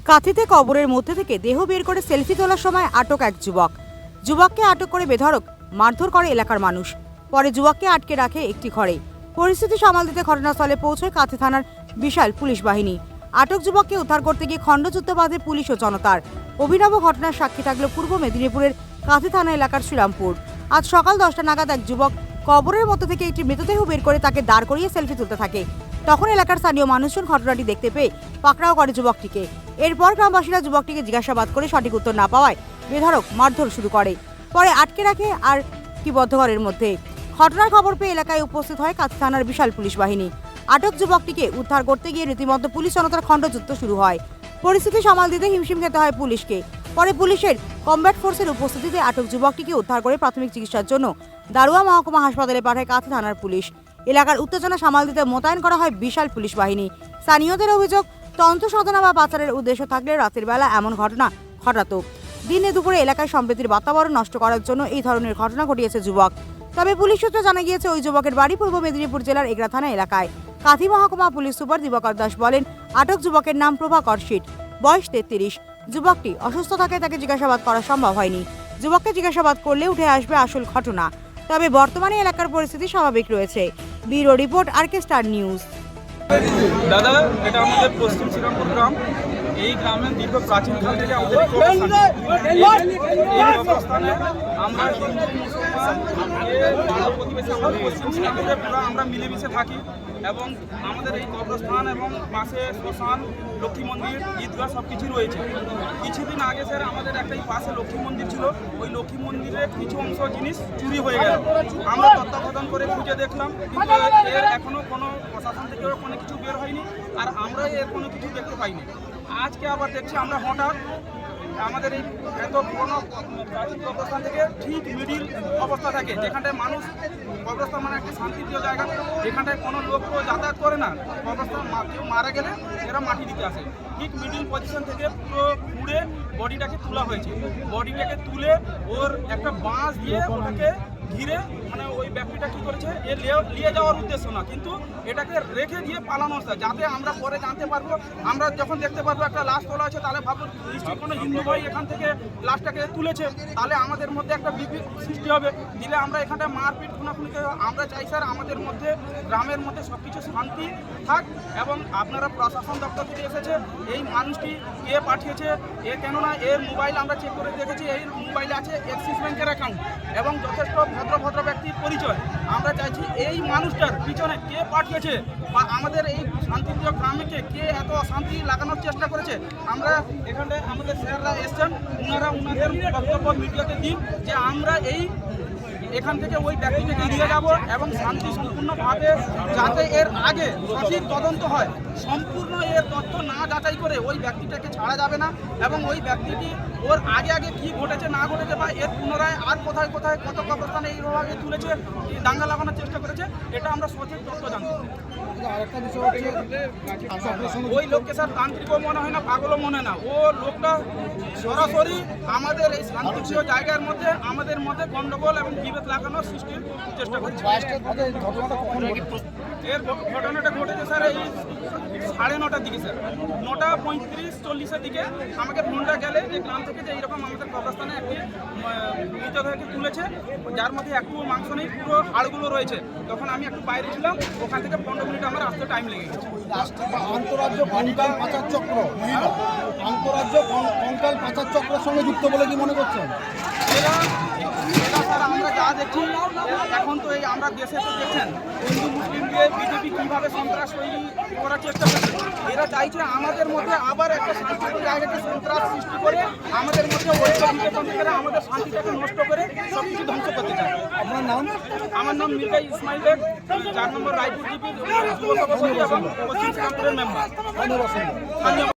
কাঁথিতে কবরের মধ্যে থেকে দেহ বের করে সেলফি তোলার সময় আটক এক যুবককে আটক করে বেধড়ক মারধর করে এলাকার মানুষ। পরে যুবককে আটকে রাখে একটি ঘরে। পরিস্থিতি সামাল দিতে ঘটনাস্থলে পৌঁছয় কাঁথি থানার বিশাল পুলিশ বাহিনী। আটক যুবককে উদ্ধার করতে গিয়ে খণ্ডযুদ্ধ বাঁধে পুলিশ ও জনতার। অভিনব ঘটনার সাক্ষী থাকল পূর্ব মেদিনীপুরের কাঁথি থানা এলাকার শ্রীরামপুর। আজ সকাল 10টা নাগাদ এক যুবক কবরের মধ্যে থেকে একটি মৃতদেহ বের করে তাকে দাঁড় করিয়ে সেলফি তুলতে থাকে। তখন এলাকার স্থানীয় মানুষজন ঘটনাটি দেখতে পেয়ে পাকড়াও করে যুবকটিকে। এরপর গ্রামবাসীরা যুবকটিকে জিজ্ঞাসাবাদ করে সঠিক উত্তর না পাওয়ায় বেধড়ক মারধর শুরু করে। পরে আটকে রাখে আর কি বদ্ধ ঘরের মধ্যে। ঘটনার খবর পেয়ে এলাকায় উপস্থিত হয় কাঁথি থানার বিশাল পুলিশ বাহিনী। আটক যুবকটিকে উদ্ধার করতে গিয়ে রীতিমতো পুলিশ জনতার খণ্ডযুদ্ধ শুরু হয়। পরিস্থিতি সামাল দিতে হিমশিম খেতে হয় পুলিশকে। পরে পুলিশের কমব্যাট ফোর্সের উপস্থিতিতে আটক যুবকটিকে উদ্ধার করে প্রাথমিক চিকিৎসার জন্য দারুয়া মহকুমা হাসপাতালে পাঠায় কাঁথি থানার পুলিশ। এলাকার উত্তেজনা সামাল দিতে মোতায়েন করা হয় বিশাল পুলিশ বাহিনী। স্থানীয়দের অভিযোগ, তন্ত্র সাধনা বা পাচারের উদ্দেশ্য থাকলে রাতের বেলা এমন ঘটনা ঘটাতো। দিনে দুপুরে এলাকায় সম্প্রীতির বাতাবরণ নষ্ট করার জন্য এই ধরনের ঘটনা ঘটিয়েছে যুবক। তবে পুলিশ সূত্রে জানা গিয়েছে ওই যুবকের বাড়ি পূর্ব মেদিনীপুর জেলার এগরা থানা এলাকায়। কাঁথি মহকুমা পুলিশ সুপার দিবাকর দাস বলেন, আটক যুবকের নাম প্রভাকর শীট, বয়স 33। যুবকটি অসুস্থ থাকায় তাকে জিজ্ঞাসাবাদ করা সম্ভব হয়নি। যুবককে জিজ্ঞাসাবাদ করলে উঠে আসবে আসল ঘটনা। তবে বর্তমানে এলাকার পরিস্থিতি স্বাভাবিক রয়েছে। Bureau report, RK star news. দাদা, এটা আমাদের পশ্চিম শ্রীরামপুর গ্রাম। এই গ্রামের দীর্ঘ প্রাচীনকাল থেকে আমাদের এই অবস্থানে আমরা হিন্দু মুসলমান প্রতিবেশী আমাদের পশ্চিম শ্রীরামপুরে পুরো আমরা মিলেমিশে থাকি এবং আমাদের এই কবরস্থান এবং পাশে শ্মশান, লক্ষ্মী মন্দির, ঈদগাহ সব কিছু রয়েছে। কিছুদিন আগে স্যার আমাদের একটা পাশে লক্ষ্মী মন্দির ছিল, ওই লক্ষ্মী মন্দিরের কিছু অংশ জিনিস চুরি হয়ে গেল। আমরা তত্ত্বাবধান করে খুঁজে দেখলাম, কিন্তু এর এখনও কোনো প্রশাসন থেকেও কোনো কিছু বের হয়নি, আর আমরা এর কোনো কিছু দেখতে পাইনি। আজকে আবার দেখছি আমরা হঠাৎ আমাদের এই এত পুরোনো প্রাচীন কবরস্থান থেকে ঠিক মিডিল অবস্থা থাকে, যেখানটায় মানুষ কবরস্থান মানে একটা শান্তিপ্রিয় জায়গা, যেখানটায় কোনো লোক যাতায়াত করে না। কবরস্থান কেউ মারা গেলে এরা মাটি দিতে আসে, ঠিক মিডিল পজিশন থেকে পুরো পুড়ে বডিটাকে তোলা হয়েছে। বডিটাকে তুলে ওর একটা বাঁশ দিয়ে ওটাকে ঘিরে, মানে ওই ব্যক্তিটা কী করেছে, এ নিয়ে যাওয়ার উদ্দেশ্য না, কিন্তু এটাকে রেখে দিয়ে পালানো হচ্ছে, যাতে আমরা পরে জানতে পারবো। আমরা যখন দেখতে পারবো একটা লাশ তোলা হয়েছে, তাহলে ভাববো নিশ্চয়ই কোনো হিন্দু ভাই এখান থেকে লাশটাকে তুলেছে, তাহলে আমাদের মধ্যে একটা বিভেদ সৃষ্টি হবে। দিলে আমরা এখানটায় মারপিট খুনাখুনিকে আমরা চাই স্যার আমাদের মধ্যে গ্রামের মধ্যে সব কিছু শান্তি থাক। এবং আপনারা প্রশাসন দপ্তর থেকে এসেছে, এই মানুষটি কে পাঠিয়েছে, এ কেননা এর মোবাইল আমরা চেক করে দেখেছি, এই মোবাইলে আছে অ্যাক্সিস ব্যাংকের অ্যাকাউন্ট এবং যথেষ্ট ভদ্র ব্যক্তির পরিচয়। আমরা চাইছি এই মানুষটার পিছনে কে পাঠিয়েছে বা আমাদের এই শান্তিপ্রিয় গ্রামকে কে এত শান্তি লাগানোর চেষ্টা করেছে। আমরা এখানটায় আমাদের স্যাররা এসছেন, ওনাদের বক্তব্য মিডিয়াতে দিন যে আমরা এখান থেকে ওই ব্যক্তিকে নিয়ে যাব এবং শান্তি সম্পূর্ণভাবে যাতে এর আগে সঠিক তদন্ত হয়, সম্পূর্ণ এর তথ্য না যাচাই করে ওই ব্যক্তিটাকে ছাড়া যাবে না। এবং ওই ব্যক্তিটি ওর আগে কি ঘটেছে না ঘটেছে বা এর পুনরায় আর কোথায় কত কবরস্থানে এইভাবে তুলেছে, দাঙ্গা লাগানোর চেষ্টা করেছে, এটা আমরা সঠিক তথ্য জানতে। আরেকটা বিষয় হচ্ছে, ওই লোককে স্যার তান্ত্রিকও মনে হয় না, পাগলও মনে না। ও লোকটা সরাসরি আমাদের এই শান্তিপ্রিয় জায়গার মধ্যে আমাদের মধ্যে গণ্ডগোল এবং বিভেদ লাগানোর সৃষ্টির চেষ্টা করছে। এর ঘটনাটা ঘটেছে স্যার এই 9:30 দিকে, স্যার 9:35-40 দিকে আমাকে ফোনটা গেলে যে গ্রাম থেকে যে এইরকম আমাদের কবরস্থানে একটি মৃতদেহকে তুলেছে, যার মধ্যে একটু মাংস নেই, পুরো হাড়গুলো রয়েছে। তখন আমি একটু বাইরে ছিলাম, ওখান থেকে 15 মিনিট আমার আসতে টাইম লেগে গেছে। আন্তরাজ্য কঙ্কাল পাচার চক্র, আন্তরাজ্য কঙ্কাল পাচার চক্রের সঙ্গে যুক্ত বলে কি মনে করছেন? এরা স্যার আমরা যা দেখছি এখন তো এই আমরা দেশে তো দেখছেন হিন্দু মুসলিমকে বিজেপি কীভাবে সন্ত্রাস তৈরি করার চেষ্টা করছে। এরা চাইছে আমাদের মধ্যে আবার একটা শান্তিপূর্ণ জায়গাকে সন্ত্রাস সৃষ্টি করে আমাদের মধ্যে আমাদের শান্তিটাকে নষ্ট করে সব কিছু ধ্বংস করতে চায়। আপনার নাম? আমার নাম মির্জা ইসমাইল বেগ, 4 নম্বর রায়পুর জিপি যুব সভাপতি এবং পশ্চিম শ্রীরামপুরের মেম্বার। ধন্যবাদ।